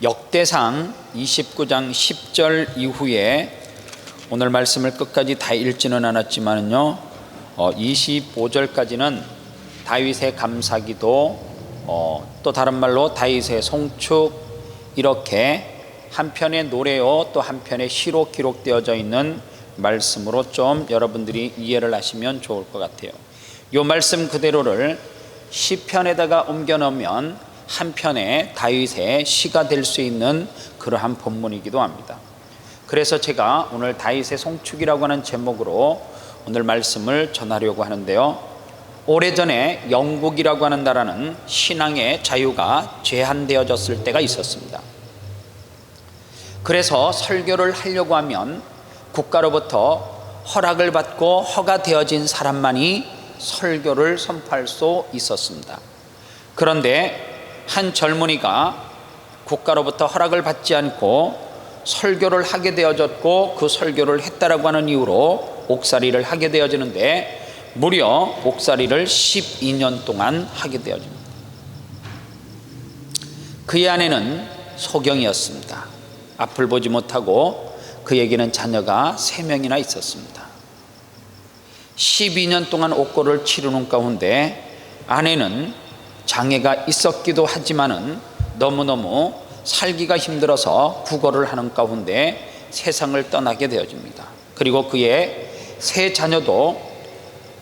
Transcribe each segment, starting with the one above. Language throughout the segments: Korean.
역대상 29장 10절 이후에 오늘 말씀을 끝까지 다 읽지는 않았지만요, 25절까지는 다윗의 감사기도, 또 다른 말로 다윗의 송축, 이렇게 한편의 노래요 또 한편의 시로 기록되어져 있는 말씀으로 좀 여러분들이 이해를 하시면 좋을 것 같아요. 이 말씀 그대로를 시편에다가 옮겨 놓으면 한편의 다윗의 시가 될 수 있는 그러한 본문이기도 합니다. 그래서 제가 오늘 다윗의 송축이라고 하는 제목으로 오늘 말씀을 전하려고 하는데요, 오래전에 영국이라고 하는 나라는 신앙의 자유가 제한되어졌을 때가 있었습니다. 그래서 설교를 하려고 하면 국가로부터 허락을 받고 허가되어진 사람만이 설교를 선포할 수 있었습니다. 그런데 한 젊은이가 국가로부터 허락을 받지 않고 설교를 하게 되어졌고 그 설교를 했다라고 하는 이유로 옥살이를 하게 되어지는데, 무려 옥살이를 12년 동안 하게 되어집니다. 그의 아내는 소경이었습니다. 앞을 보지 못하고 그에게는 자녀가 3명이나 있었습니다. 12년 동안 옥고를 치르는 가운데 아내는 장애가 있었기도 하지만은 너무너무 살기가 힘들어서 구걸을 하는 가운데 세상을 떠나게 되어집니다. 그리고 그의 3 자녀도,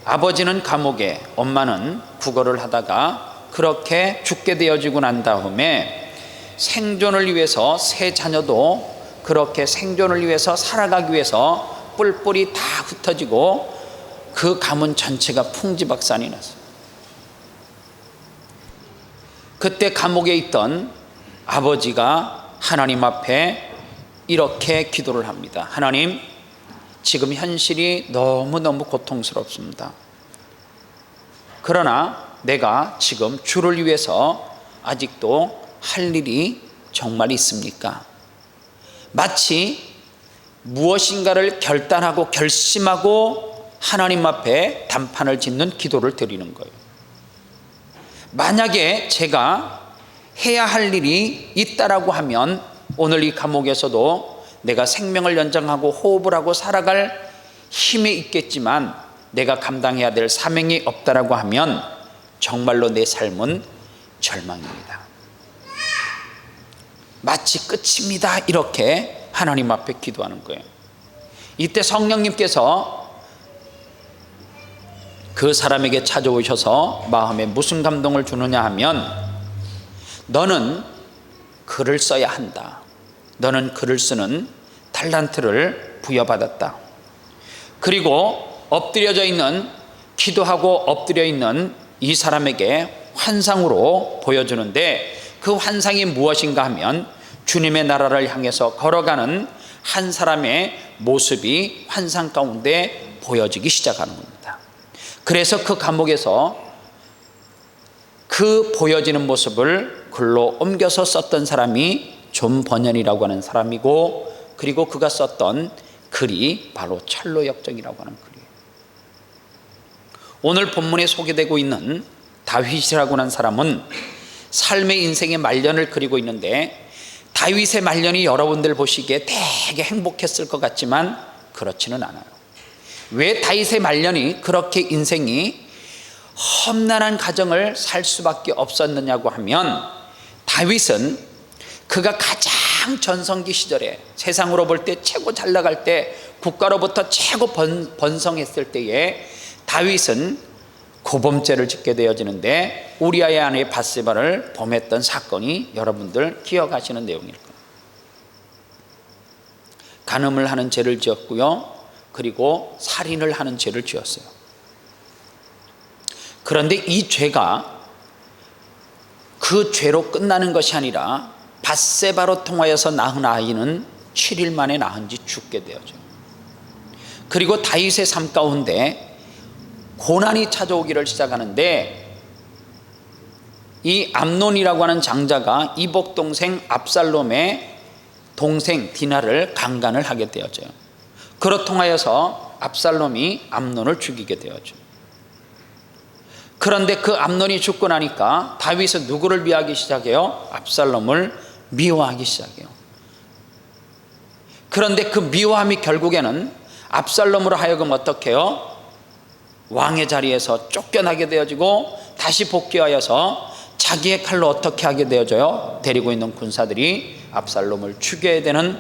아버지는 감옥에, 엄마는 구걸을 하다가 그렇게 죽게 되어지고 난 다음에 생존을 위해서 3 자녀도 그렇게 생존을 위해서 살아가기 위해서 뿔뿔이 다 흩어지고 그 가문 전체가 풍지박산이 났어요. 그때 감옥에 있던 아버지가 하나님 앞에 이렇게 기도를 합니다. 하나님, 지금 현실이 너무너무 고통스럽습니다. 그러나 내가 지금 주를 위해서 아직도 할 일이 정말 있습니까? 마치 무엇인가를 결단하고 결심하고 하나님 앞에 단판을 짓는 기도를 드리는 거예요. 만약에 제가 해야 할 일이 있다라고 하면 오늘 이 감옥에서도 내가 생명을 연장하고 호흡을 하고 살아갈 힘이 있겠지만 내가 감당해야 될 사명이 없다라고 하면 정말로 내 삶은 절망입니다. 마치 끝입니다. 이렇게 하나님 앞에 기도하는 거예요. 이때 성령님께서 그 사람에게 찾아오셔서 마음에 무슨 감동을 주느냐 하면, 너는 글을 써야 한다. 너는 글을 쓰는 달란트를 부여받았다. 그리고 엎드려져 있는, 기도하고 엎드려 있는 이 사람에게 환상으로 보여주는데, 그 환상이 무엇인가 하면 주님의 나라를 향해서 걸어가는 한 사람의 모습이 환상 가운데 보여지기 시작하는 겁니다. 그래서 그 감옥에서 그 보여지는 모습을 글로 옮겨서 썼던 사람이 존 버년이라고 하는 사람이고, 그리고 그가 썼던 글이 바로 철로역정이라고 하는 글이에요. 오늘 본문에 소개되고 있는 다윗이라고 하는 사람은 삶의 인생의 말년을 그리고 있는데, 다윗의 말년이 여러분들 보시기에 되게 행복했을 것 같지만 그렇지는 않아요. 왜 다윗의 말년이 그렇게 인생이 험난한 가정을 살 수밖에 없었느냐고 하면, 다윗은 그가 가장 전성기 시절에 세상으로 볼 때 최고 잘 나갈 때, 국가로부터 최고 번성했을 때에 다윗은 고범죄를 짓게 되어지는데, 우리아의 아내 밧세바를 범했던 사건이 여러분들 기억하시는 내용일 겁니다. 간음을 하는 죄를 지었고요, 그리고 살인을 하는 죄를 지었어요. 그런데 이 죄가 그 죄로 끝나는 것이 아니라 밧세바로 통하여서 낳은 아이는 7일 만에 낳은 지 죽게 되어져요. 그리고 다윗의 삶 가운데 고난이 찾아오기를 시작하는데, 이 암논이라고 하는 장자가 이복 동생 압살롬의 동생 디나를 강간을 하게 되어져요. 그로 통하여서 압살롬이 암논을 죽이게 되어져요. 그런데 그 암논이 죽고 나니까 다윗은 누구를 비하기 시작해요? 압살롬을 미워하기 시작해요. 그런데 그 미워함이 결국에는 압살롬으로 하여금 어떻게 해요? 왕의 자리에서 쫓겨나게 되어지고 다시 복귀하여서 자기의 칼로 어떻게 하게 되어져요? 데리고 있는 군사들이 압살롬을 죽여야 되는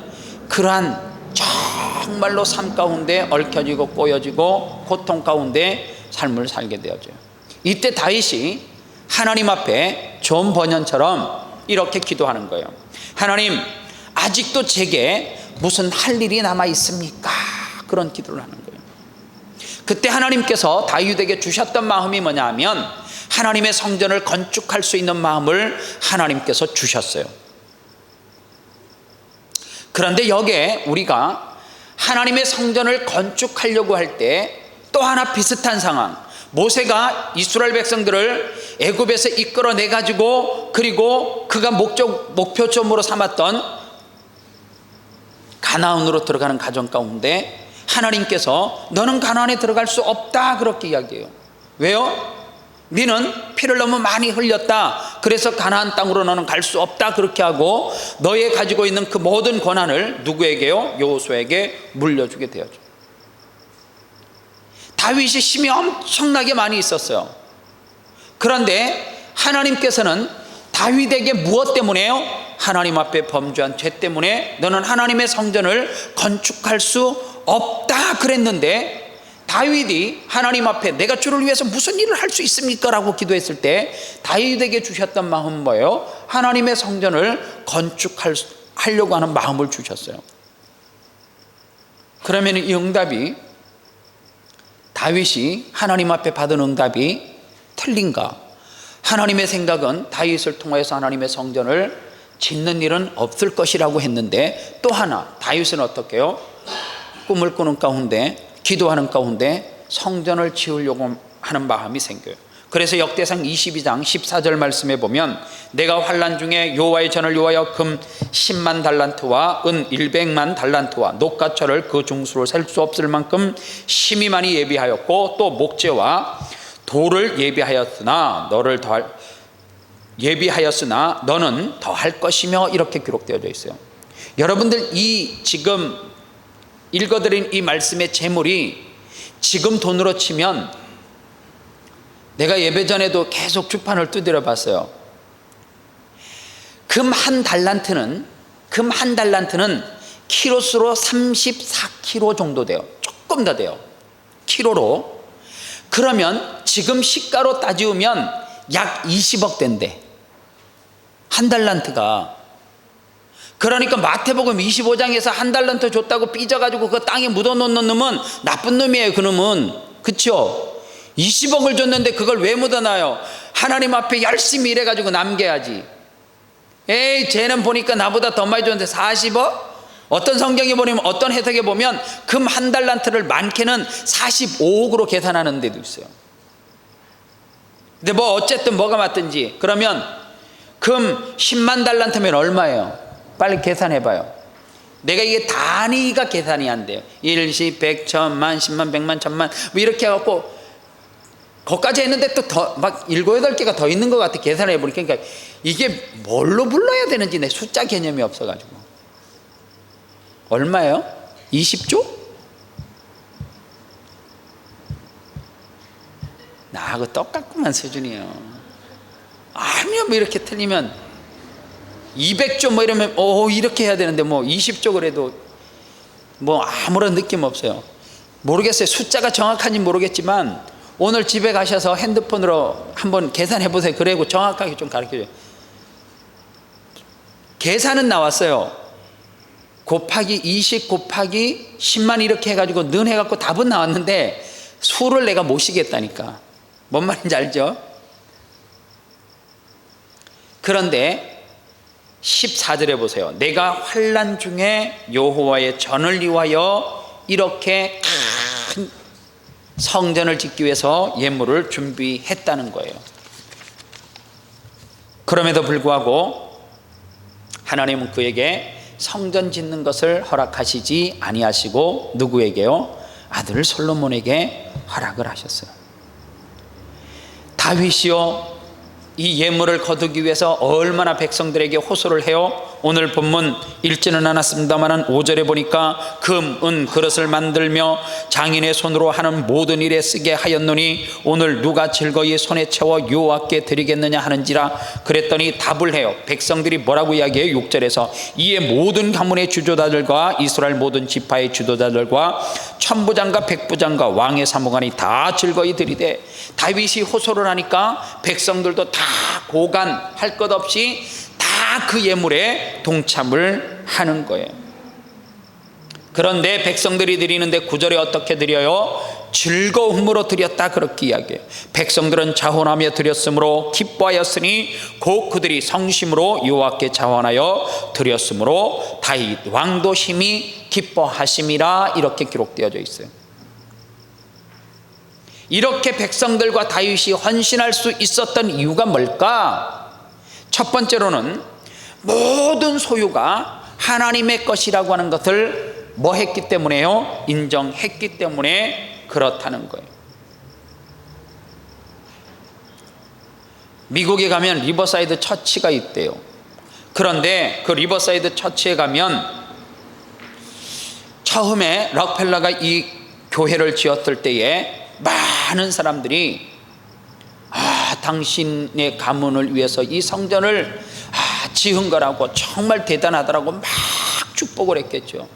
그러한 정말로 삶 가운데 얽혀지고 꼬여지고 고통 가운데 삶을 살게 되어져요. 이때 다윗이 하나님 앞에 존 버년처럼 이렇게 기도하는 거예요. 하나님, 아직도 제게 무슨 할 일이 남아 있습니까? 그런 기도를 하는 거예요. 그때 하나님께서 다윗에게 주셨던 마음이 뭐냐 하면 하나님의 성전을 건축할 수 있는 마음을 하나님께서 주셨어요. 그런데 여기에 우리가 하나님의 성전을 건축하려고 할 때 또 하나 비슷한 상황, 모세가 이스라엘 백성들을 애굽에서 이끌어내 가지고 그리고 그가 목표점으로 삼았던 가나안으로 들어가는 과정 가운데 하나님께서 너는 가나안에 들어갈 수 없다 그렇게 이야기해요. 왜요? 너는 피를 너무 많이 흘렸다. 그래서 가나안 땅으로 너는 갈 수 없다 그렇게 하고 너의 가지고 있는 그 모든 권한을 누구에게요? 여호수아에게 물려주게 되었죠. 다윗이 힘이 엄청나게 많이 있었어요. 그런데 하나님께서는 다윗에게 무엇 때문에요? 하나님 앞에 범죄한 죄 때문에 너는 하나님의 성전을 건축할 수 없다 그랬는데 다윗이 하나님 앞에 내가 주를 위해서 무슨 일을 할 수 있습니까? 라고 기도했을 때 다윗에게 주셨던 마음은 뭐예요? 하나님의 성전을 건축하려고 하는 마음을 주셨어요. 그러면 이 응답이 다윗이 하나님 앞에 받은 응답이 틀린가? 하나님의 생각은 다윗을 통해서 하나님의 성전을 짓는 일은 없을 것이라고 했는데 또 하나 다윗은 어떻게 해요? 꿈을 꾸는 가운데 기도하는 가운데 성전을 지으려고 하는 마음이 생겨요. 그래서 역대상 22장 14절 말씀에 보면 내가 환난 중에 여호와의 전을 위하여 금 10만 달란트와 은 100만 달란트와 녹과철을 그 중수로 셀 수 없을 만큼 심히 많이 예비하였고 또 목재와 돌을 예비하였으나 너는 더할 것이며 이렇게 기록되어져 있어요. 여러분들 이 지금 읽어드린 이 말씀의 제목이 지금 돈으로 치면 내가 예배전에도 계속 주판을 두드려 봤어요. 금 한 달란트는 키로수로 34kg 정도 돼요. 조금 더 돼요. 키로로. 그러면 지금 시가로 따지면 약 20억 된대. 한 달란트가. 그러니까 마태복음 25장에서 한 달란트 줬다고 삐져가지고 그 땅에 묻어놓는 놈은 나쁜 놈이에요. 그 놈은. 그쵸? 20억을 줬는데 그걸 왜 묻어놔요? 하나님 앞에 열심히 일해가지고 남겨야지. 에이, 쟤는 보니까 나보다 더 많이 줬는데 40억? 어떤 성경에 보면, 어떤 해석에 보면 금 한 달란트를 많게는 45억으로 계산하는 데도 있어요. 근데 뭐 어쨌든 뭐가 맞든지 그러면 금 10만 달란트면 얼마예요? 빨리 계산해봐요. 내가 이게 단위가 계산이 안 돼요. 1, 10, 100, 1000만, 10만, 100만, 1000만 뭐 이렇게 해갖고 거기까지 했는데 또 더 막 7, 8개가 더 있는 것 같아. 계산해 보니까. 그러니까 이게 뭘로 불러야 되는지 내 숫자 개념이 없어가지고. 얼마예요? 20조? 나하고 똑같구만 수준이에요. 아니요, 뭐 이렇게 틀리면 200조 뭐 이러면 이렇게 해야 되는데 뭐 20조 그래도 뭐 아무런 느낌 없어요. 모르겠어요. 숫자가 정확한지 모르겠지만 오늘 집에 가셔서 핸드폰으로 한번 계산해 보세요. 그리고 정확하게 좀 가르쳐줘요. 계산은 나왔어요. 곱하기 20 곱하기 10만 이렇게 해가지고 는 해갖고 답은 나왔는데 수를 내가 못 쉬겠다니까. 뭔 말인지 알죠? 그런데 14절에 보세요. 내가 환난 중에 여호와의 전을 위하여 이렇게 큰 성전을 짓기 위해서 예물을 준비했다는 거예요. 그럼에도 불구하고 하나님은 그에게 성전 짓는 것을 허락하시지 아니하시고 누구에게요? 아들 솔로몬에게 허락을 하셨어요. 다윗이요, 이 예물을 거두기 위해서 얼마나 백성들에게 호소를 해요. 오늘 본문 읽지는 않았습니다만 5절에 보니까 금, 은, 그릇을 만들며 장인의 손으로 하는 모든 일에 쓰게 하였노니 오늘 누가 즐거이 손에 채워 여호와께 드리겠느냐 하는지라. 그랬더니 답을 해요. 백성들이 뭐라고 이야기해요? 6절에서 이에 모든 가문의 주도자들과 이스라엘 모든 지파의 주도자들과 천부장과 백부장과 왕의 사무관이 다 즐거이 드리되, 다윗이 호소를 하니까 백성들도 다 고간할 것 없이 다 그 예물에 동참을 하는 거예요. 그런데 백성들이 드리는데 9절에 어떻게 드려요? 즐거움으로 드렸다, 그렇게 이야기해요. 백성들은 자원하며 드렸으므로 기뻐하였으니 곧 그들이 성심으로 여호와께 자원하여 드렸으므로 다윗 왕도 심히 기뻐하심이라, 이렇게 기록되어져 있어요. 이렇게 백성들과 다윗이 헌신할 수 있었던 이유가 뭘까? 첫 번째로는 모든 소유가 하나님의 것이라고 하는 것을 뭐 했기 때문에요? 인정했기 때문에 그렇다는 거예요. 미국에 가면 리버사이드 처치가 있대요. 그런데 그 리버사이드 처치에 가면 처음에 록펠러가 이 교회를 지었을 때에 많은 사람들이 당신의 가문을 위해서 이 성전을 지은 거라고 정말 대단하더라고 막 축복을 했겠죠.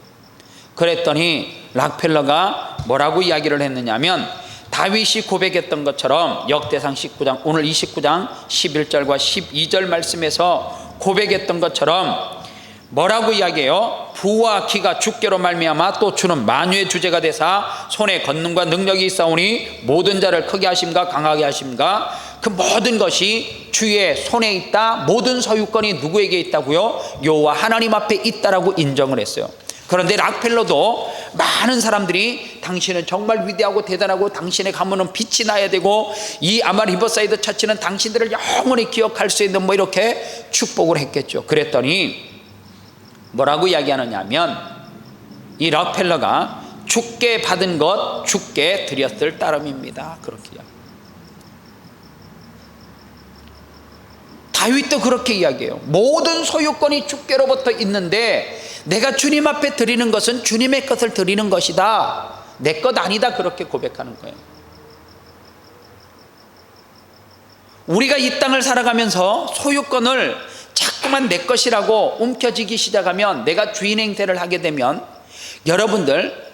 그랬더니 록펠러가 뭐라고 이야기를 했느냐면, 다윗이 고백했던 것처럼 역대상 19장 오늘 29장 11절과 12절 말씀에서 고백했던 것처럼 뭐라고 이야기해요? 부와 기가 주께로 말미암아 또 주는 만유의 주제가 되사 손에 권능과 능력이 있사오니 모든 자를 크게 하심과 강하게 하심과 그 모든 것이 주의 손에 있다. 모든 소유권이 누구에게 있다고요? 여호와 하나님 앞에 있다라고 인정을 했어요. 그런데 록펠러도 많은 사람들이 당신은 정말 위대하고 대단하고 당신의 가문은 빛이 나야 되고 이 아마 리버사이드 처치는 당신들을 영원히 기억할 수 있는 뭐 이렇게 축복을 했겠죠. 그랬더니 뭐라고 이야기하느냐 하면, 이 록펠러가 주께 받은 것 주께 드렸을 따름입니다, 그렇게 이야기해요. 다윗도 그렇게 이야기해요. 모든 소유권이 주께로부터 있는데 내가 주님 앞에 드리는 것은 주님의 것을 드리는 것이다, 내 것 아니다, 그렇게 고백하는 거예요. 우리가 이 땅을 살아가면서 소유권을 자꾸만 내 것이라고 움켜쥐기 시작하면, 내가 주인 행세를 하게 되면, 여러분들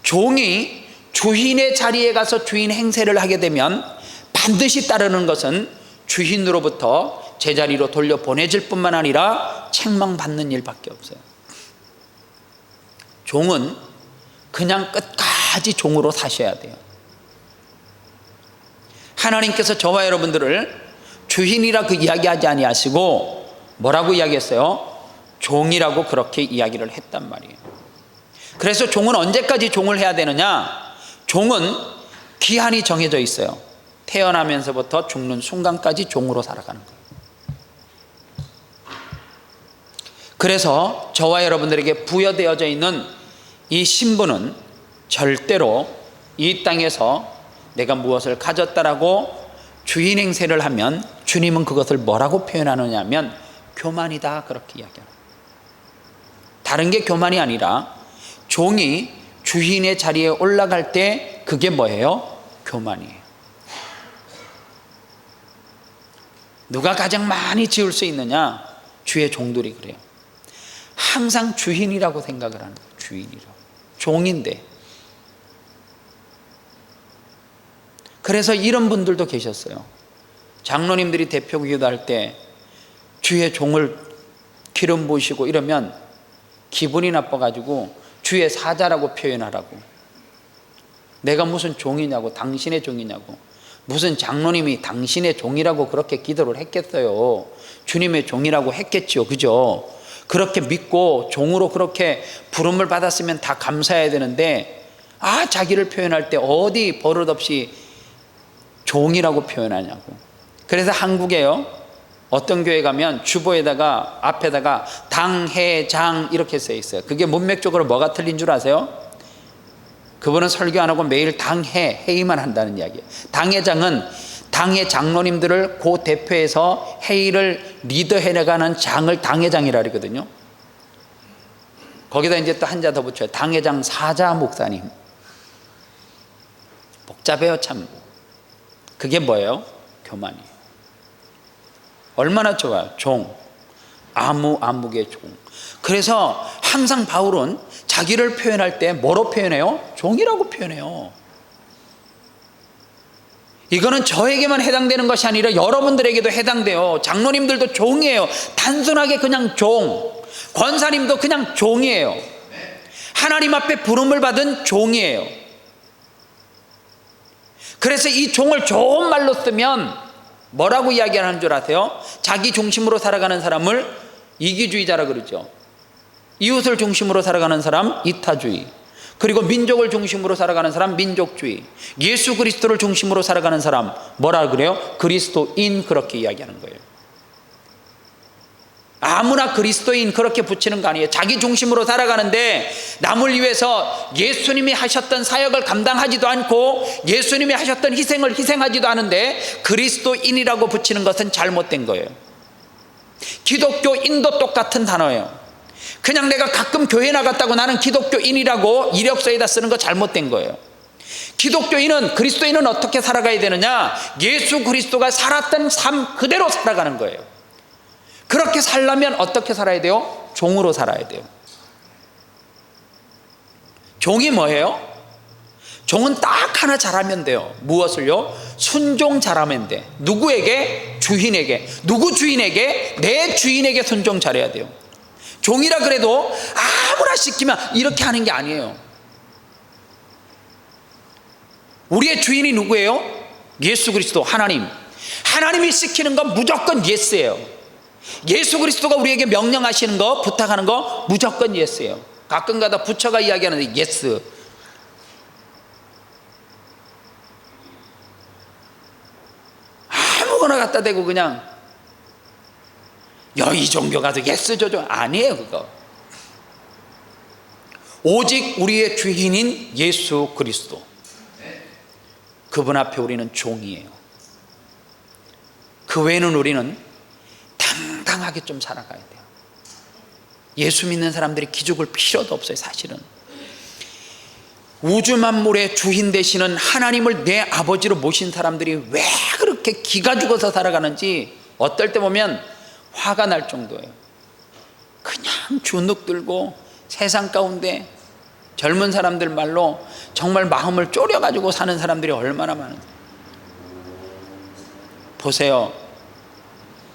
종이 주인의 자리에 가서 주인 행세를 하게 되면 반드시 따르는 것은 주인으로부터 제자리로 돌려보내질 뿐만 아니라 책망받는 일밖에 없어요. 종은 그냥 끝까지 종으로 사셔야 돼요. 하나님께서 저와 여러분들을 주인이라 그 이야기하지 아니하시고 뭐라고 이야기했어요? 종이라고 그렇게 이야기를 했단 말이에요. 그래서 종은 언제까지 종을 해야 되느냐? 종은 기한이 정해져 있어요. 태어나면서부터 죽는 순간까지 종으로 살아가는 거예요. 그래서 저와 여러분들에게 부여되어져 있는 이 신분은 절대로 이 땅에서 내가 무엇을 가졌다라고 주인 행세를 하면 주님은 그것을 뭐라고 표현하느냐 하면 교만이다, 그렇게 이야기합니다. 다른 게 교만이 아니라 종이 주인의 자리에 올라갈 때 그게 뭐예요? 교만이에요. 누가 가장 많이 지을 수 있느냐? 주의 종들이 그래요. 항상 주인이라고 생각을 하는 거예요. 주인이라고. 종인데. 그래서 이런 분들도 계셨어요. 장로님들이 대표 기도할 때 주의 종을 기름 부으시고 이러면 기분이 나빠가지고 주의 사자라고 표현하라고. 내가 무슨 종이냐고, 당신의 종이냐고. 무슨 장로님이 당신의 종이라고 그렇게 기도를 했겠어요. 주님의 종이라고 했겠죠, 그죠? 그렇게 믿고 종으로 그렇게 부름을 받았으면 다 감사해야 되는데, 자기를 표현할 때 어디 버릇없이 종이라고 표현하냐고. 그래서 한국에요, 어떤 교회 가면 주보에다가 앞에다가 당회장 이렇게 써 있어요. 그게 문맥적으로 뭐가 틀린 줄 아세요? 그분은 설교 안 하고 매일 회의만 한다는 이야기예요. 당회장은 당의 장로님들을 그 대표해서 회의를 리더해 나가는 장을 당회장이라 그러거든요. 거기다 이제 또 한자 더 붙여요. 당회장 사자 목사님. 복잡해요, 참. 그게 뭐예요? 교만이에요. 얼마나 좋아요. 종. 아무개 종. 그래서 항상 바울은 자기를 표현할 때 뭐로 표현해요? 종이라고 표현해요. 이거는 저에게만 해당되는 것이 아니라 여러분들에게도 해당돼요. 장로님들도 종이에요. 단순하게 그냥 종. 권사님도 그냥 종이에요. 하나님 앞에 부름을 받은 종이에요. 그래서 이 종을 좋은 말로 쓰면 뭐라고 이야기하는 줄 아세요? 자기 중심으로 살아가는 사람을 이기주의자라 그러죠. 이웃을 중심으로 살아가는 사람 이타주의, 그리고 민족을 중심으로 살아가는 사람 민족주의, 예수 그리스도를 중심으로 살아가는 사람 뭐라 그래요? 그리스도인, 그렇게 이야기하는 거예요. 아무나 그리스도인 그렇게 붙이는 거 아니에요. 자기 중심으로 살아가는데 남을 위해서 예수님이 하셨던 사역을 감당하지도 않고 예수님이 하셨던 희생을 희생하지도 않은데 그리스도인이라고 붙이는 것은 잘못된 거예요. 기독교인도 똑같은 단어예요. 그냥 내가 가끔 교회 나갔다고 나는 기독교인이라고 이력서에다 쓰는 거 잘못된 거예요. 기독교인은, 그리스도인은 어떻게 살아가야 되느냐? 예수 그리스도가 살았던 삶 그대로 살아가는 거예요. 그렇게 살려면 어떻게 살아야 돼요? 종으로 살아야 돼요. 종이 뭐예요? 종은 딱 하나 잘하면 돼요. 무엇을요? 순종 잘하면 돼. 누구에게? 주인에게. 누구 주인에게? 내 주인에게 순종 잘해야 돼요. 종이라 그래도 아무나 시키면 이렇게 하는 게 아니에요. 우리의 주인이 누구예요? 예수 그리스도, 하나님. 하나님이 시키는 건 무조건 예스예요. 예수 그리스도가 우리에게 명령하시는 거, 부탁하는 거 무조건 예스예요. 가끔가다 부처가 이야기하는데 예스. 아무거나 갖다 대고 그냥 이 종교 가서 예스 저종 아니에요. 그거 오직 우리의 주인인 예수 그리스도, 그분 앞에 우리는 종이에요. 그 외에는 우리는 당당하게 좀 살아가야 돼요. 예수 믿는 사람들이 기죽을 필요도 없어요. 사실은 우주 만물의 주인 되시는 하나님을 내 아버지로 모신 사람들이 왜 그렇게 기가 죽어서 살아가는지 어떨 때 보면 화가 날 정도예요. 그냥 주눅 들고 세상 가운데 젊은 사람들 말로 정말 마음을 졸여가지고 사는 사람들이 얼마나 많은지 보세요.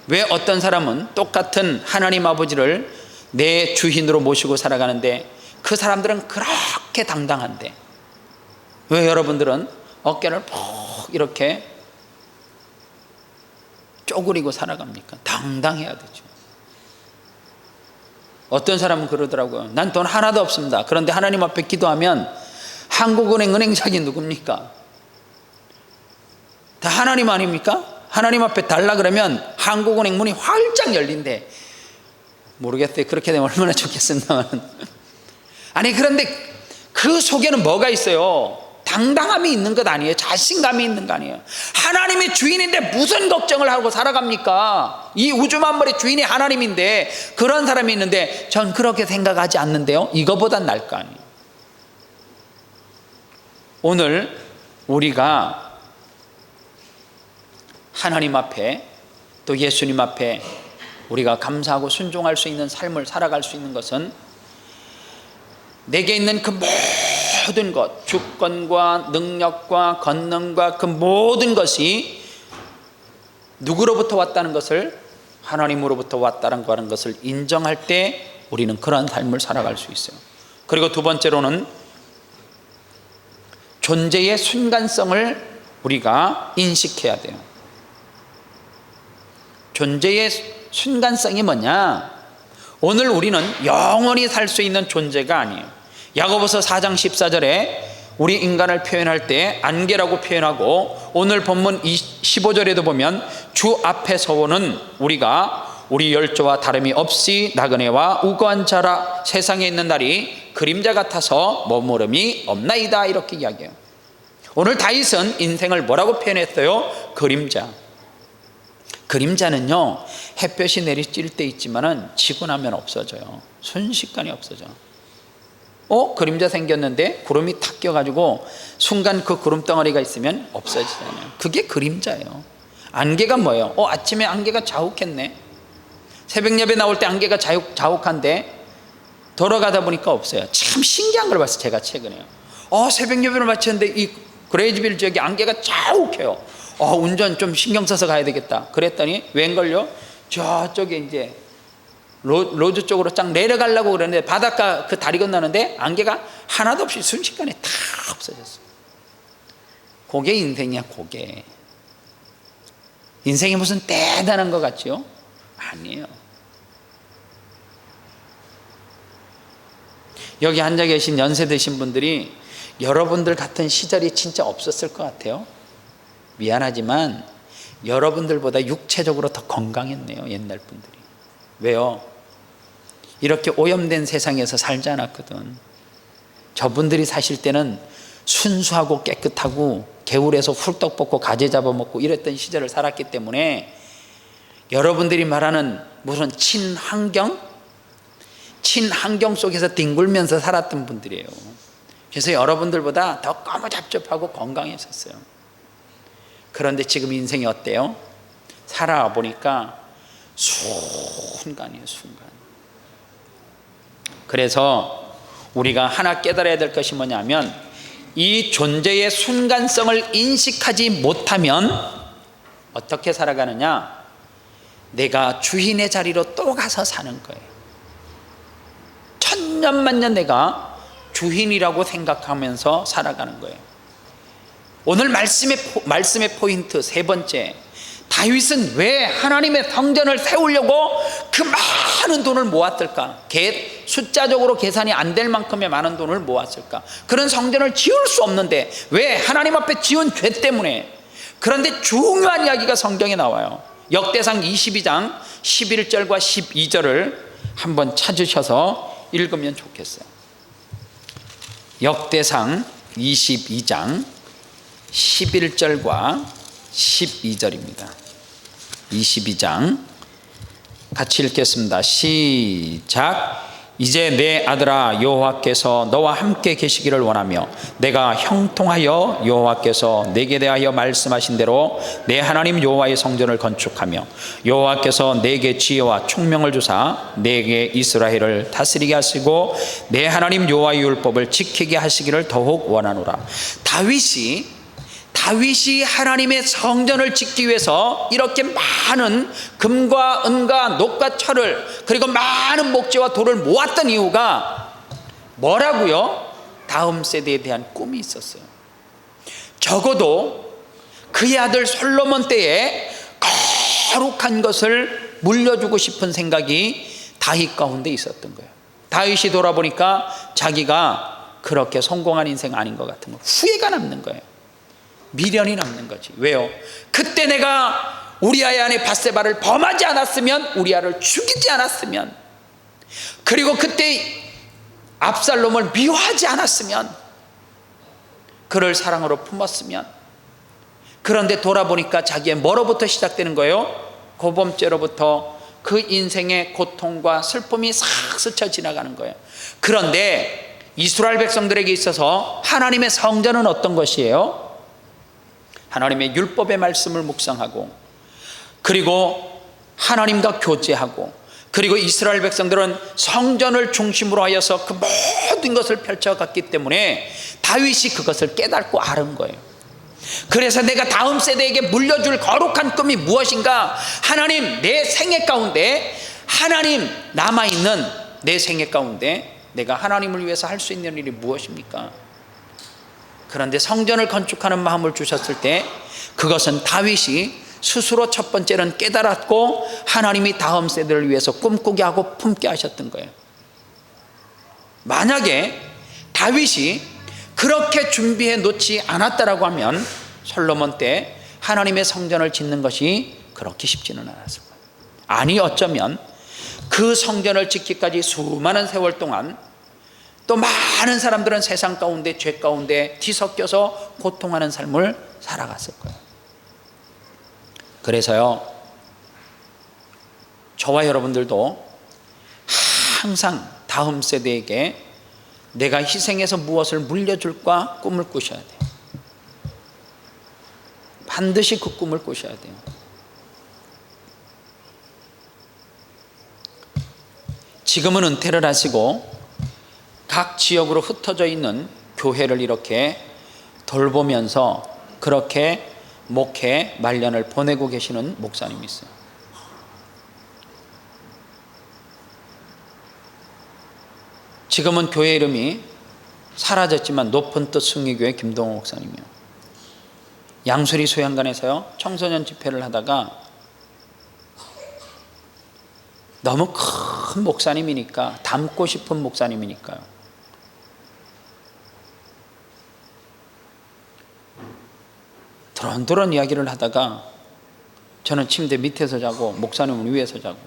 왜 어떤 사람은 똑같은 하나님 아버지를 내 주인으로 모시고 살아가는데 그 사람들은 그렇게 당당한데 왜 여러분들은 어깨를 푹 이렇게 쪼그리고 살아갑니까? 당당해야 되죠. 어떤 사람은 그러더라고요. 난 돈 하나도 없습니다. 그런데 하나님 앞에 기도하면 한국은행 은행장이 누굽니까? 다 하나님 아닙니까? 하나님 앞에 달라 그러면 한국은행 문이 활짝 열린대. 모르겠어요. 그렇게 되면 얼마나 좋겠습니다만. 아니 그런데 그 속에는 뭐가 있어요? 당당함이 있는 것 아니에요? 자신감이 있는 거 아니에요? 하나님이 주인인데 무슨 걱정을 하고 살아갑니까? 이 우주 만물의 주인이 하나님인데 그런 사람이 있는데 전 그렇게 생각하지 않는데요. 이거보단 나을 거 아니에요. 오늘 우리가 하나님 앞에 또 예수님 앞에 우리가 감사하고 순종할 수 있는 삶을 살아갈 수 있는 것은 내게 있는 그 모든 것, 주권과 능력과 권능과 그 모든 것이 누구로부터 왔다는 것을, 하나님으로부터 왔다는 것을 인정할 때 우리는 그러한 삶을 살아갈 수 있어요. 그리고 두 번째로는 존재의 순간성을 우리가 인식해야 돼요. 존재의 순간성이 뭐냐? 오늘 우리는 영원히 살 수 있는 존재가 아니에요. 야고보서 4장 14절에 우리 인간을 표현할 때 안개라고 표현하고, 오늘 본문 15절에도 보면 주 앞에 서오는 우리가 우리 열조와 다름이 없이 나그네와 우고한 자라, 세상에 있는 날이 그림자 같아서 머무름이 없나이다, 이렇게 이야기해요. 오늘 다윗은 인생을 뭐라고 표현했어요? 그림자. 그림자는요, 햇볕이 내리쬐을 때 있지만은 지고 나면 없어져요. 순식간에 없어져. 그림자 생겼는데 구름이 탁 껴가지고 순간 그 구름 덩어리가 있으면 없어지잖아요. 그게 그림자예요. 안개가 뭐예요? 아침에 안개가 자욱했네. 새벽 예배 나올 때 안개가 자욱한데 돌아가다 보니까 없어요. 참 신기한 걸 봤어요, 제가 최근에요. 새벽 예배를 마쳤는데 이 그레이즈빌 지역에 안개가 자욱해요. 운전 좀 신경 써서 가야 되겠다. 그랬더니 웬걸요? 저쪽에 이제 로드 쪽으로 쫙 내려가려고 그러는데 바닷가 그 다리 건너는데 안개가 하나도 없이 순식간에 다 없어졌어요. 그게 인생이야, 그게. 인생이 무슨 대단한 것 같죠? 아니에요. 여기 앉아 계신 연세 드신 분들이 여러분들 같은 시절이 진짜 없었을 것 같아요. 미안하지만 여러분들보다 육체적으로 더 건강했네요, 옛날 분들이. 왜요? 이렇게 오염된 세상에서 살지 않았거든. 저분들이 사실 때는 순수하고 깨끗하고 개울에서 훌떡 벗고 가재 잡아먹고 이랬던 시절을 살았기 때문에 여러분들이 말하는 무슨 친환경 속에서 뒹굴면서 살았던 분들이에요. 그래서 여러분들보다 더 까무잡잡하고 건강했었어요. 그런데 지금 인생이 어때요? 살아보니까 순간이에요, 순간. 그래서 우리가 하나 깨달아야 될 것이 뭐냐면, 이 존재의 순간성을 인식하지 못하면 어떻게 살아가느냐? 내가 주인의 자리로 또 가서 사는 거예요. 천년만년 내가 주인이라고 생각하면서 살아가는 거예요. 오늘 말씀의 포인트 세 번째, 다윗은 왜 하나님의 성전을 세우려고 그 많은 돈을 모았을까? 숫자적으로 계산이 안 될 만큼의 많은 돈을 모았을까? 그런 성전을 지을 수 없는데 왜? 하나님 앞에 지은 죄 때문에. 그런데 중요한 이야기가 성경에 나와요. 역대상 22장 11절과 12절을 한번 찾으셔서 읽으면 좋겠어요. 역대상 22장 11절과 12절입니다. 22장 같이 읽겠습니다. 시작. 이제 내 아들아, 여호와께서 너와 함께 계시기를 원하며 내가 형통하여 여호와께서 내게 대하여 말씀하신 대로 내 하나님 여호와의 성전을 건축하며 여호와께서 내게 지혜와 총명을 주사 내게 이스라엘을 다스리게 하시고 내 하나님 여호와의 율법을 지키게 하시기를 더욱 원하노라. 다윗이 하나님의 성전을 짓기 위해서 이렇게 많은 금과 은과 녹과 철을, 그리고 많은 목재와 돌을 모았던 이유가 뭐라고요? 다음 세대에 대한 꿈이 있었어요. 적어도 그의 아들 솔로몬 때에 거룩한 것을 물려주고 싶은 생각이 다윗 가운데 있었던 거예요. 다윗이 돌아보니까 자기가 그렇게 성공한 인생 아닌 것 같은 거, 후회가 남는 거예요. 미련이 남는 거지. 왜요? 그때 내가 우리아의 아내 밧세바를 범하지 않았으면, 우리아를 죽이지 않았으면, 그리고 그때 압살롬을 미워하지 않았으면, 그를 사랑으로 품었으면. 그런데 돌아보니까 자기의 뭐로부터 시작되는 거예요? 고범죄로부터 그 인생의 고통과 슬픔이 싹 스쳐 지나가는 거예요. 그런데 이스라엘 백성들에게 있어서 하나님의 성전은 어떤 것이에요? 하나님의 율법의 말씀을 묵상하고, 그리고 하나님과 교제하고, 그리고 이스라엘 백성들은 성전을 중심으로 하여서 그 모든 것을 펼쳐갔기 때문에 다윗이 그것을 깨닫고 아는 거예요. 그래서 내가 다음 세대에게 물려줄 거룩한 꿈이 무엇인가? 하나님, 내 생애 가운데, 하나님 남아있는 내 생애 가운데 내가 하나님을 위해서 할 수 있는 일이 무엇입니까? 그런데 성전을 건축하는 마음을 주셨을 때 그것은 다윗이 스스로 첫 번째는 깨달았고 하나님이 다음 세대를 위해서 꿈꾸게 하고 품게 하셨던 거예요. 만약에 다윗이 그렇게 준비해 놓지 않았다라고 하면 솔로몬 때 하나님의 성전을 짓는 것이 그렇게 쉽지는 않았을 거예요. 아니, 어쩌면 그 성전을 짓기까지 수많은 세월 동안 또 많은 사람들은 세상 가운데 죄 가운데 뒤섞여서 고통하는 삶을 살아갔을 거예요. 그래서요, 저와 여러분들도 항상 다음 세대에게 내가 희생해서 무엇을 물려줄까 꿈을 꾸셔야 돼요. 반드시 그 꿈을 꾸셔야 돼요. 지금은 은퇴를 하시고 각 지역으로 흩어져 있는 교회를 이렇게 돌보면서 그렇게 목회 말년을 보내고 계시는 목사님이 있어요. 지금은 교회 이름이 사라졌지만 높은 뜻 승리교회 김동호 목사님이요. 양수리 소양관에서요 청소년 집회를 하다가 너무 큰 목사님이니까, 닮고 싶은 목사님이니까요, 도런도런 이야기를 하다가 저는 침대 밑에서 자고 목사님은 위에서 자고,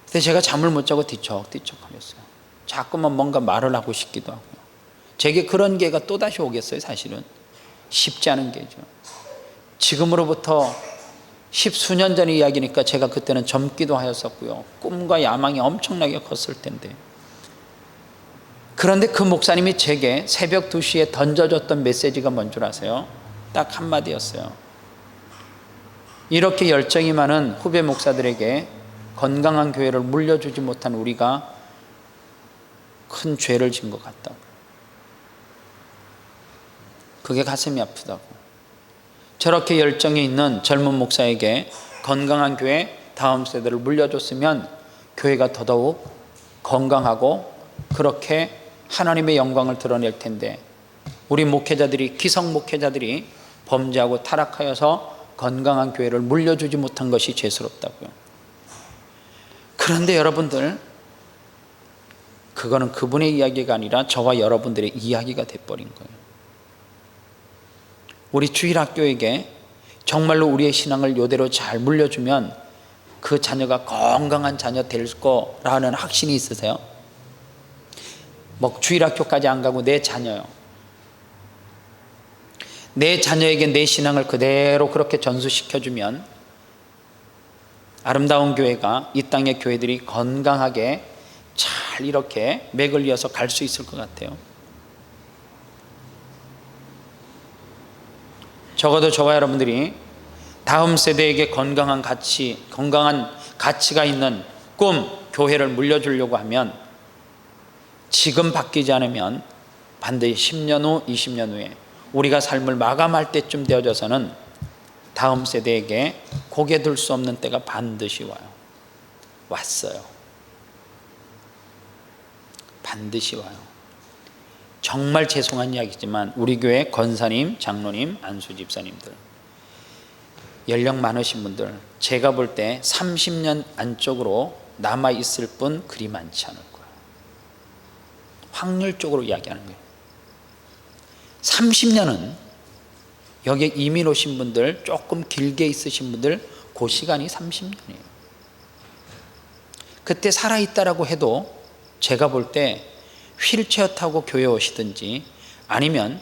근데 제가 잠을 못 자고 뒤척뒤척하겠어요. 자꾸만 뭔가 말을 하고 싶기도 하고요. 제게 그런 기회가 또다시 오겠어요. 사실은 쉽지 않은 게죠. 지금으로부터 10수년 전의 이야기니까 제가 그때는 젊기도 하였었고요, 꿈과 야망이 엄청나게 컸을 텐데, 그런데 그 목사님이 제게 새벽 2시에 던져줬던 메시지가 뭔 줄 아세요? 딱 한마디였어요. 이렇게 열정이 많은 후배 목사들에게 건강한 교회를 물려주지 못한 우리가 큰 죄를 진 것 같다고. 그게 가슴이 아프다고. 저렇게 열정이 있는 젊은 목사에게 건강한 교회 다음 세대를 물려줬으면 교회가 더더욱 건강하고 그렇게 하나님의 영광을 드러낼 텐데, 우리 목회자들이, 기성 목회자들이 범죄하고 타락하여서 건강한 교회를 물려주지 못한 것이 죄스럽다고요. 그런데 여러분들, 그거는 그분의 이야기가 아니라 저와 여러분들의 이야기가 돼버린 거예요. 우리 주일학교에게 정말로 우리의 신앙을 이대로 잘 물려주면 그 자녀가 건강한 자녀 될 거라는 확신이 있으세요? 뭐 주일학교까지 안 가고 내 자녀요, 내 자녀에게 내 신앙을 그대로 그렇게 전수시켜주면 아름다운 교회가, 이 땅의 교회들이 건강하게 잘 이렇게 맥을 이어서 갈 수 있을 것 같아요. 적어도 저와 여러분들이 다음 세대에게 건강한 가치가 있는 꿈, 교회를 물려주려고 하면, 지금 바뀌지 않으면 반드시 10년 후, 20년 후에 우리가 삶을 마감할 때쯤 되어져서는 다음 세대에게 고개 들 수 없는 때가 반드시 와요. 왔어요. 반드시 와요. 정말 죄송한 이야기지만 우리 교회 권사님, 장로님, 안수 집사님들, 연령 많으신 분들, 제가 볼 때 30년 안쪽으로 남아있을 분 그리 많지 않을 거예요. 확률적으로 이야기하는 거예요. 30년은 여기에 이민 오신 분들, 조금 길게 있으신 분들, 그 시간이 30년이에요. 그때 살아있다라고 해도 제가 볼 때 휠체어 타고 교회 오시든지 아니면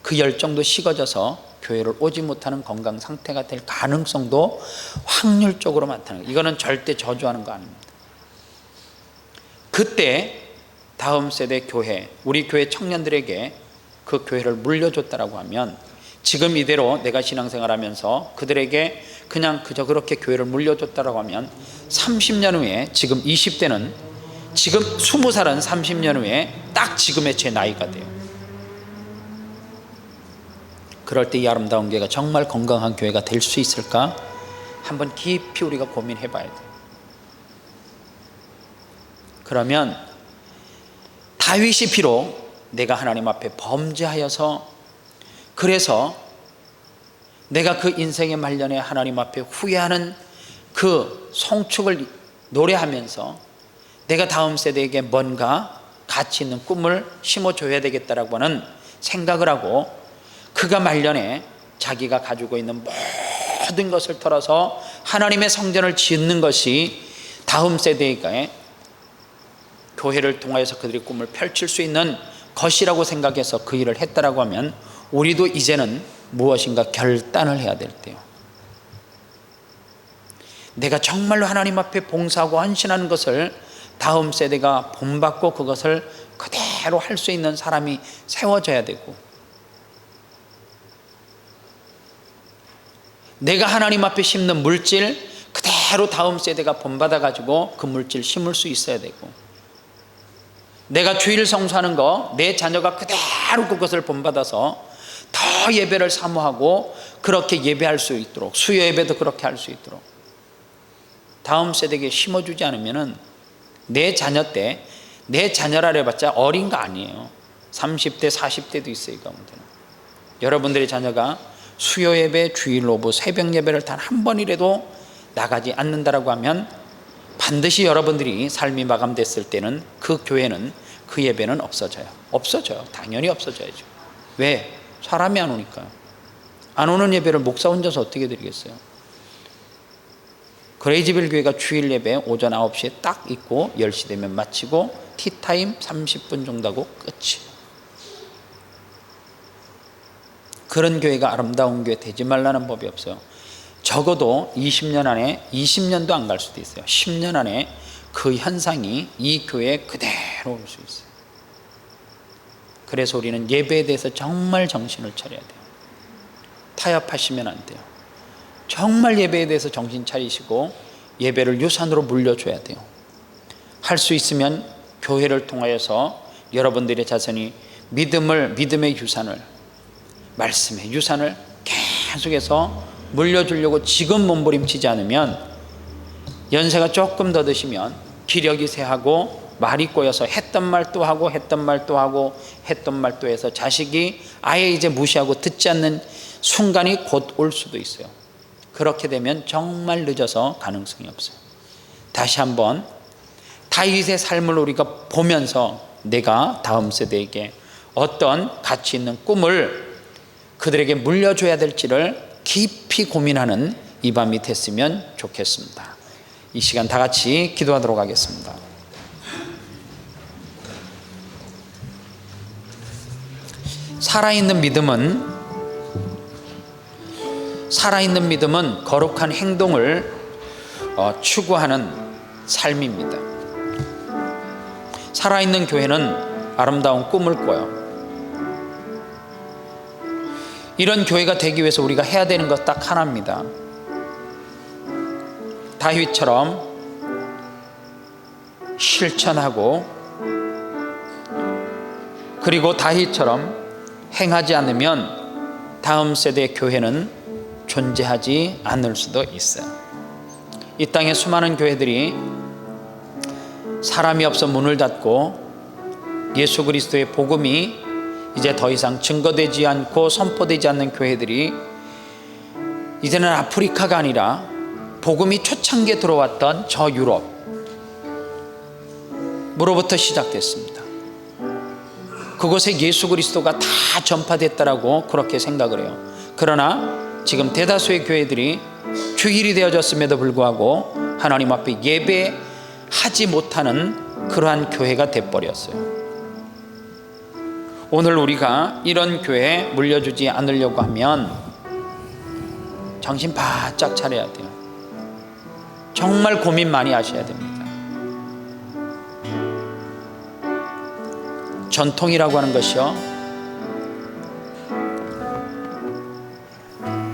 그 열정도 식어져서 교회를 오지 못하는 건강 상태가 될 가능성도 확률적으로 많다는 거예요. 이거는 절대 저주하는 거 아닙니다. 그때 다음 세대 교회, 우리 교회 청년들에게 그 교회를 물려줬다라고 하면, 지금 이대로 내가 신앙생활하면서 그들에게 그냥 그저 그렇게 교회를 물려줬다라고 하면 30년 후에, 지금 20대는, 지금 20살은 30년 후에 딱 지금의 제 나이가 돼요. 그럴 때 이 아름다운 교회가 정말 건강한 교회가 될 수 있을까? 한번 깊이 우리가 고민해 봐야 돼요. 그러면 다윗이 비록 내가 하나님 앞에 범죄하여서, 그래서 내가 그 인생의 말년에 하나님 앞에 후회하는 그 송축을 노래하면서 내가 다음 세대에게 뭔가 가치 있는 꿈을 심어줘야 되겠다라고 하는 생각을 하고, 그가 말년에 자기가 가지고 있는 모든 것을 털어서 하나님의 성전을 짓는 것이 다음 세대에게 교회를 통하여서 그들의 꿈을 펼칠 수 있는 것이라고 생각해서 그 일을 했다라고 하면 우리도 이제는 무엇인가 결단을 해야 될 때요. 내가 정말로 하나님 앞에 봉사하고 헌신하는 것을 다음 세대가 본받고 그것을 그대로 할 수 있는 사람이 세워져야 되고, 내가 하나님 앞에 심는 물질 그대로 다음 세대가 본받아 가지고 그 물질 심을 수 있어야 되고, 내가 주일 성수하는 거 내 자녀가 그대로 그것을 본받아서 더 예배를 사모하고 그렇게 예배할 수 있도록, 수요 예배도 그렇게 할 수 있도록 다음 세대에게 심어주지 않으면은 내 자녀 때, 내 자녀라 해봤자 어린 거 아니에요. 30대 40대도 있어요. 이 가운데는 여러분들의 자녀가 수요 예배, 주일 오브, 새벽 예배를 단 한 번이라도 나가지 않는다라고 하면 반드시 여러분들이 삶이 마감됐을 때는 그 교회는, 그 예배는 없어져요. 당연히 없어져야죠. 왜? 사람이 안 오니까요. 안 오는 예배를 목사 혼자서 어떻게 드리겠어요? 그레이즈빌 교회가 주일 예배 오전 9시에 딱 있고 10시 되면 마치고 티타임 30분 정도 하고 끝이에요. 그런 교회가 아름다운 교회 되지 말라는 법이 없어요. 적어도 20년 안에, 20년도 안 갈 수도 있어요. 10년 안에 그 현상이 이 교회에 그대로 올 수 있어요. 그래서 우리는 예배에 대해서 정말 정신을 차려야 돼요. 타협하시면 안 돼요. 정말 예배에 대해서 정신 차리시고 예배를 유산으로 물려줘야 돼요. 할 수 있으면 교회를 통하여서 여러분들의 자손이 믿음의 유산을, 말씀의 유산을 계속해서 물려주려고 지금 몸부림치지 않으면 연세가 조금 더 드시면 기력이 쇠하고 말이 꼬여서 했던 말 또 하고 했던 말 또 하고 했던 말 또 해서 자식이 아예 이제 무시하고 듣지 않는 순간이 곧 올 수도 있어요. 그렇게 되면 정말 늦어서 가능성이 없어요. 다시 한번 다윗의 삶을 우리가 보면서 내가 다음 세대에게 어떤 가치 있는 꿈을 그들에게 물려줘야 될지를 깊이 고민하는 이 밤이 됐으면 좋겠습니다. 이 시간 다 같이 기도하도록 하겠습니다. 살아있는 믿음은 거룩한 행동을 추구하는 삶입니다. 살아있는 교회는 아름다운 꿈을 꿔요. 이런 교회가 되기 위해서 우리가 해야 되는 것 딱 하나입니다. 다윗처럼 실천하고, 그리고 다윗처럼 행하지 않으면 다음 세대의 교회는 존재하지 않을 수도 있어요. 이 땅에 수많은 교회들이 사람이 없어 문을 닫고 예수 그리스도의 복음이 이제 더 이상 증거되지 않고 선포되지 않는 교회들이 이제는 아프리카가 아니라 복음이 초창기에 들어왔던 저 유럽으로부터 시작됐습니다. 그곳에 예수 그리스도가 다 전파됐다라고 그렇게 생각을 해요. 그러나 지금 대다수의 교회들이 주일이 되어졌음에도 불구하고 하나님 앞에 예배하지 못하는 그러한 교회가 돼버렸어요. 오늘 우리가 이런 교회에 물려주지 않으려고 하면 정신 바짝 차려야 돼요. 정말 고민 많이 하셔야 됩니다. 전통이라고 하는 것이요,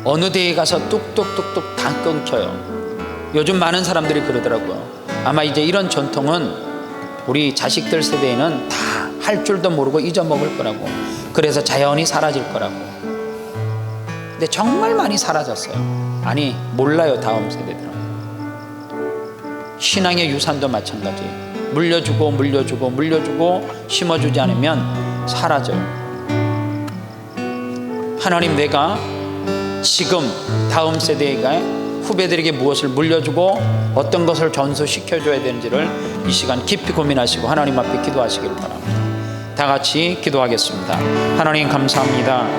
어느 데에 가서 뚝뚝뚝뚝 다 끊겨요. 요즘 많은 사람들이 그러더라고요. 아마 이제 이런 전통은 우리 자식들 세대에는 다 할 줄도 모르고 잊어먹을 거라고, 그래서 자연히 사라질 거라고. 근데 정말 많이 사라졌어요. 아니, 몰라요. 다음 세대들은. 신앙의 유산도 마찬가지. 물려주고 심어주지 않으면 사라져요. 하나님, 내가 지금 다음 세대가 후배들에게 무엇을 물려주고 어떤 것을 전수시켜줘야 되는지를 이 시간 깊이 고민하시고 하나님 앞에 기도하시기를 바랍니다. 다 같이 기도하겠습니다. 하나님 감사합니다.